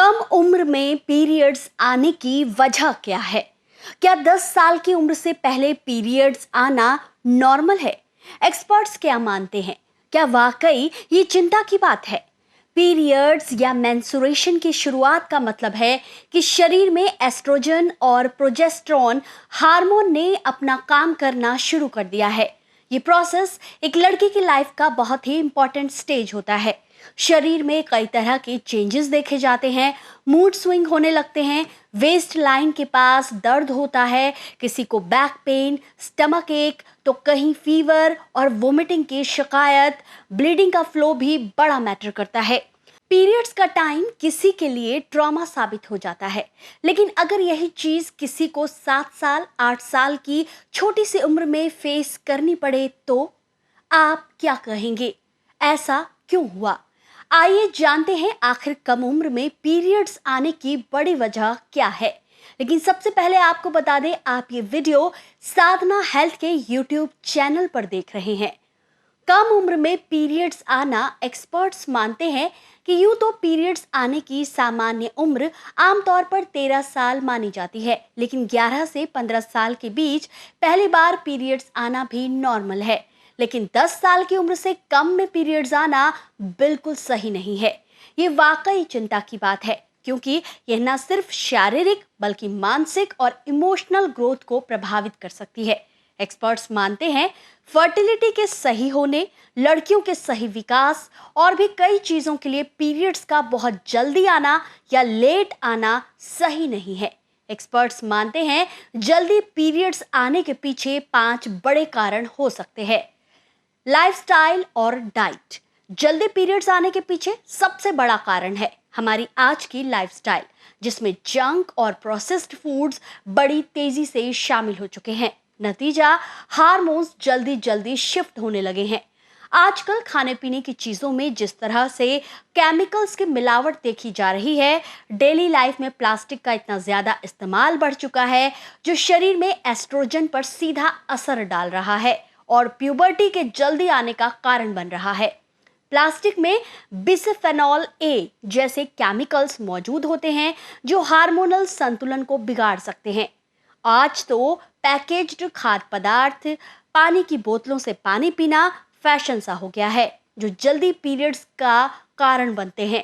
कम उम्र में पीरियड्स आने की वजह क्या है? क्या 10 साल की उम्र से पहले पीरियड्स आना नॉर्मल है? एक्सपर्ट्स क्या मानते हैं? क्या वाकई ये चिंता की बात है? पीरियड्स या मेंस्ट्रुएशन की शुरुआत का मतलब है कि शरीर में एस्ट्रोजन और प्रोजेस्टेरोन हार्मोन ने अपना काम करना शुरू कर दिया है। ये प्रोसेस एक लड़की की लाइफ का बहुत ही इंपॉर्टेंट स्टेज होता है। शरीर में कई तरह के चेंजेस देखे जाते हैं, मूड स्विंग होने लगते हैं, वेस्ट लाइन के पास दर्द होता है, किसी को बैक पेन, स्टमक एक, तो कहीं फीवर और वोमिटिंग की शिकायत, ब्लीडिंग का फ्लो भी बड़ा मैटर करता है। पीरियड्स का टाइम किसी के लिए ट्रॉमा साबित हो जाता है, लेकिन अगर यही चीज किसी को 7 साल 8 साल की छोटी सी उम्र में फेस करनी पड़े तो आप क्या कहेंगे? ऐसा क्यों हुआ? आइए जानते हैं आखिर कम उम्र में पीरियड्स आने की बड़ी वजह क्या है। लेकिन सबसे पहले आपको बता दें, आप ये वीडियो साधना हेल्थ के यूट्यूब चैनल पर देख रहे हैं। कम उम्र में पीरियड्स आना, एक्सपर्ट्स मानते हैं कि यूं तो पीरियड्स आने की सामान्य उम्र आमतौर पर 13 साल मानी जाती है, लेकिन 11 से 15 साल के बीच पहली बार पीरियड्स आना भी नॉर्मल है। लेकिन 10 साल की उम्र से कम में पीरियड्स आना बिल्कुल सही नहीं है। ये वाकई चिंता की बात है, क्योंकि यह न सिर्फ शारीरिक बल्कि मानसिक और इमोशनल ग्रोथ को प्रभावित कर सकती है। एक्सपर्ट्स मानते हैं फर्टिलिटी के सही होने, लड़कियों के सही विकास और भी कई चीजों के लिए पीरियड्स का बहुत जल्दी आना या लेट आना सही नहीं है। एक्सपर्ट्स मानते हैं जल्दी पीरियड्स आने के पीछे 5 बड़े कारण हो सकते हैं। लाइफस्टाइल और डाइट। जल्दी पीरियड्स आने के पीछे सबसे बड़ा कारण है हमारी आज की लाइफस्टाइल, जिसमें जंक और प्रोसेस्ड फूड्स बड़ी तेजी से शामिल हो चुके हैं। नतीजा, हार्मोन्स जल्दी जल्दी शिफ्ट होने लगे हैं। आजकल खाने पीने की चीजों में जिस तरह से केमिकल्स की मिलावट देखी जा रही है, डेली लाइफ में प्लास्टिक का इतना ज्यादा इस्तेमाल बढ़ चुका है, जो शरीर में एस्ट्रोजन पर सीधा असर डाल रहा है और प्यूबर्टी के जल्दी आने का कारण बन रहा है। प्लास्टिक में बिसफेनॉल ए जैसे केमिकल्स मौजूद होते हैं जो हार्मोनल संतुलन को बिगाड़ सकते हैं। आज तो पैकेज्ड खाद्य पदार्थ, पानी की बोतलों से पानी पीना फैशन सा हो गया है, जो जल्दी पीरियड्स का कारण बनते हैं।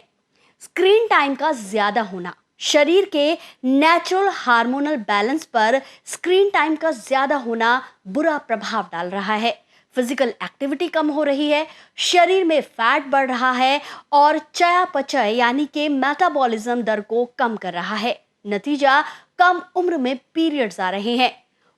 स्क्रीन टाइम का ज्यादा होना। शरीर के नेचुरल हार्मोनल बैलेंस पर स्क्रीन टाइम का ज्यादा होना बुरा प्रभाव डाल रहा है। फिजिकल एक्टिविटी कम हो रही है, शरीर में फैट बढ़ रहा है और चयापचय यानी कि मेटाबॉलिज्म दर को कम कर रहा है। नतीजा, कम उम्र में पीरियड्स आ रहे हैं।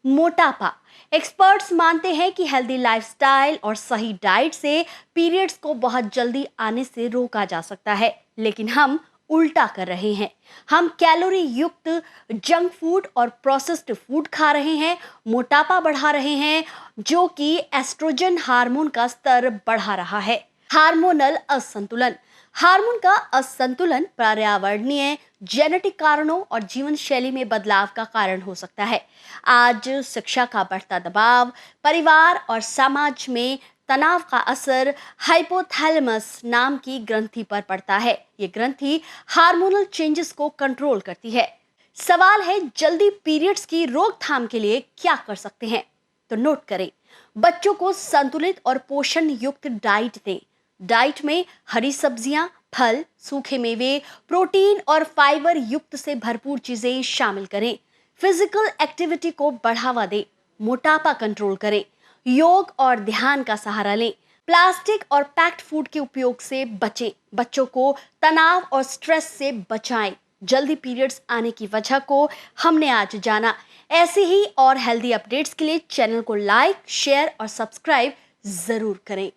मोटापा। एक्सपर्ट्स मानते हैं कि हेल्दी लाइफस्टाइल और सही डाइट से पीरियड्स को बहुत जल्दी आने से रोका जा सकता है, लेकिन हम उल्टा कर रहे हैं। हम कैलोरी युक्त जंक फूड और प्रोसेस्ड फूड खा रहे हैं, मोटापा बढ़ा रहे हैं, जो कि एस्ट्रोजन हार्मोन का स्तर बढ़ा रहा है। हार्मोनल असंतुलन। हार्मोन का असंतुलन पर्यावरणीय, जेनेटिक कारणों और जीवन शैली में बदलाव का कारण हो सकता है। आज शिक्षा का बढ़ता दबाव, परिवार और समाज में तनाव का असर हाइपोथैलेमस नाम की ग्रंथि पर पड़ता है। ये ग्रंथि हार्मोनल चेंजेस को कंट्रोल करती है। सवाल है, जल्दी पीरियड्स की रोकथाम के लिए क्या कर सकते हैं? तो नोट करें, बच्चों को संतुलित और पोषण युक्त डाइट दें। डाइट में हरी सब्जियां, फल, सूखे मेवे, प्रोटीन और फाइबर युक्त से भरपूर चीजें शामिल करें। फिजिकल एक्टिविटी को बढ़ावा दें। मोटापा कंट्रोल करें। योग और ध्यान का सहारा लें। प्लास्टिक और पैक्ड फूड के उपयोग से बचें। बच्चों को तनाव और स्ट्रेस से बचाएं। जल्दी पीरियड्स आने की वजह को हमने आज जाना। ऐसे ही और हेल्दी अपडेट्स के लिए चैनल को लाइक, शेयर और सब्सक्राइब जरूर करें।